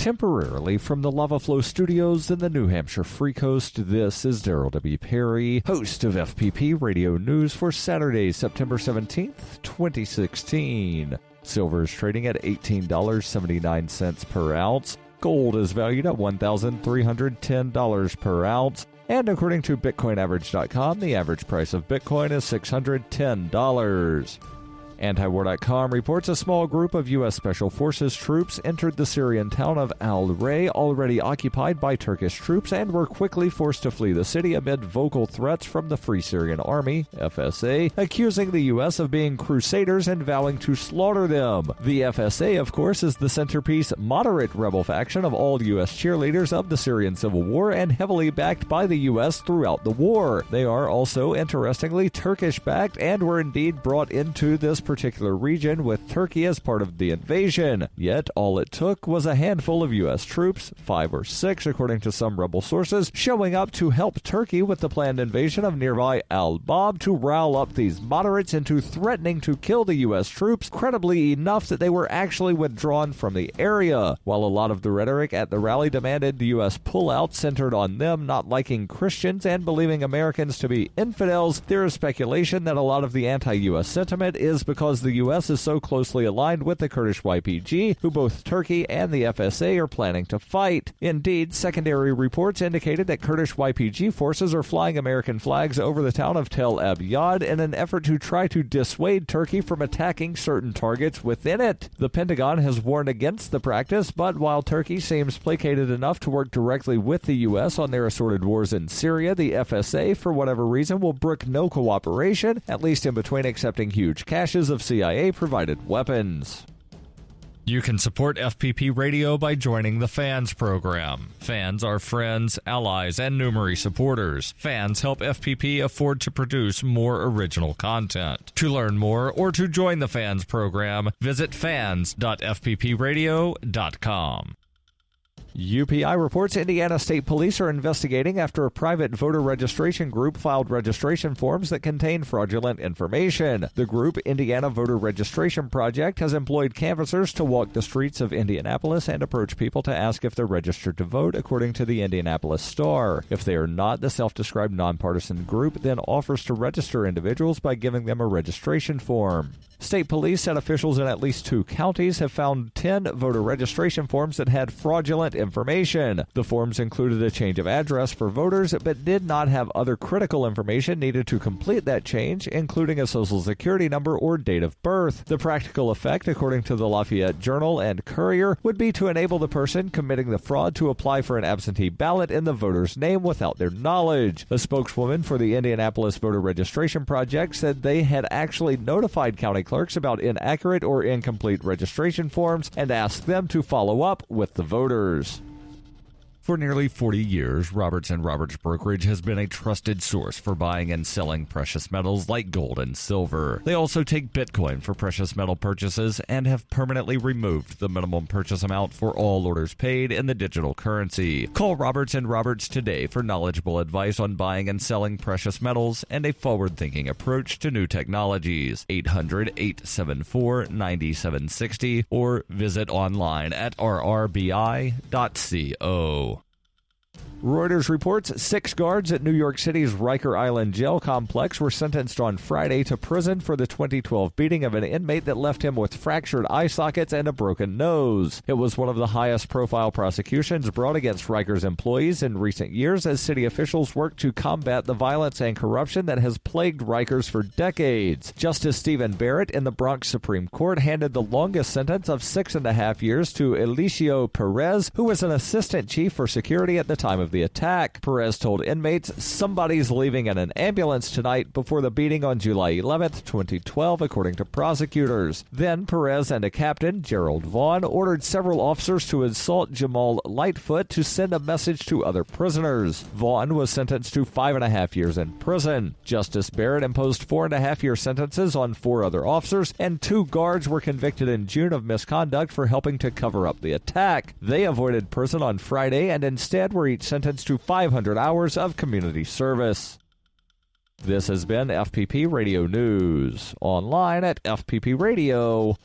temporarily from the Lava Flow Studios in the New Hampshire Free Coast. This is Daryl W. Perry, host of FPP Radio News for Saturday, September 17th, 2016. Silver is trading at $18.79 per ounce. Gold is valued at $1,310 per ounce. And according to BitcoinAverage.com, the average price of Bitcoin is $610. Antiwar.com reports a small group of U.S. Special Forces troops entered the Syrian town of al-Ray, already occupied by Turkish troops, and were quickly forced to flee the city amid vocal threats from the Free Syrian Army, FSA, accusing the U.S. of being crusaders and vowing to slaughter them. The FSA, of course, is the centerpiece moderate rebel faction of all U.S. cheerleaders of the Syrian Civil War and heavily backed by the U.S. throughout the war. They are also, interestingly, Turkish-backed and were indeed brought into this particular region with Turkey as part of the invasion. Yet all it took was a handful of U.S. troops, 5 or 6 according to some rebel sources, showing up to help Turkey with the planned invasion of nearby Al-Bab to rile up these moderates into threatening to kill the U.S. troops, credibly enough that they were actually withdrawn from the area. While a lot of the rhetoric at the rally demanded the U.S. pullout centered on them not liking Christians and believing Americans to be infidels, there is speculation that a lot of the anti-U.S. sentiment is because the U.S. is so closely aligned with the Kurdish YPG, who both Turkey and the FSA are planning to fight. Indeed, secondary reports indicated that Kurdish YPG forces are flying American flags over the town of Tel Abyad in an effort to try to dissuade Turkey from attacking certain targets within it. The Pentagon has warned against the practice, but while Turkey seems placated enough to work directly with the U.S. on their assorted wars in Syria, the FSA, for whatever reason, will brook no cooperation, at least in between accepting huge caches of CIA-provided weapons. You can support FPP Radio by joining the Fans program. Fans are friends, allies, and numerous supporters. Fans help FPP afford to produce more original content. To learn more or to join the Fans program, visit fans.fppradio.com. UPI reports Indiana State Police are investigating after a private voter registration group filed registration forms that contain fraudulent information. The group, Indiana Voter Registration Project, has employed canvassers to walk the streets of Indianapolis and approach people to ask if they're registered to vote, according to the Indianapolis Star. If they are not, the self-described nonpartisan group then offers to register individuals by giving them a registration form. State police said officials in at least 2 counties have found 10 voter registration forms that had fraudulent information. The forms included a change of address for voters, but did not have other critical information needed to complete that change, including a social security number or date of birth. The practical effect, according to the Lafayette Journal and Courier, would be to enable the person committing the fraud to apply for an absentee ballot in the voter's name without their knowledge. A spokeswoman for the Indianapolis Voter Registration Project said they had actually notified county clerks about inaccurate or incomplete registration forms and asked them to follow up with the voters. For nearly 40 years, Roberts & Roberts Brokerage has been a trusted source for buying and selling precious metals like gold and silver. They also take Bitcoin for precious metal purchases and have permanently removed the minimum purchase amount for all orders paid in the digital currency. Call Roberts & Roberts today for knowledgeable advice on buying and selling precious metals and a forward-thinking approach to new technologies. 800-874-9760 or visit online at rrbi.co. Reuters reports 6 guards at New York City's Rikers Island jail complex were sentenced on Friday to prison for the 2012 beating of an inmate that left him with fractured eye sockets and a broken nose. It was one of the highest-profile prosecutions brought against Rikers employees in recent years as city officials work to combat the violence and corruption that has plagued Rikers for decades. Justice Stephen Barrett in the Bronx Supreme Court handed the longest sentence of 6.5 years to Eliseo Perez, who was an assistant chief for security at the time of the attack. Perez told inmates, "Somebody's leaving in an ambulance tonight," before the beating on July 11th, 2012, according to prosecutors. Then Perez and a captain, Gerald Vaughn, ordered several officers to assault Jamal Lightfoot to send a message to other prisoners. Vaughn was sentenced to 5.5 years in prison. Justice Barrett imposed 4.5-year sentences on 4 other officers, and 2 guards were convicted in June of misconduct for helping to cover up the attack. They avoided prison on Friday and instead were each sentenced to 500 hours of community service. This has been FPP Radio News, online at fppradio.com.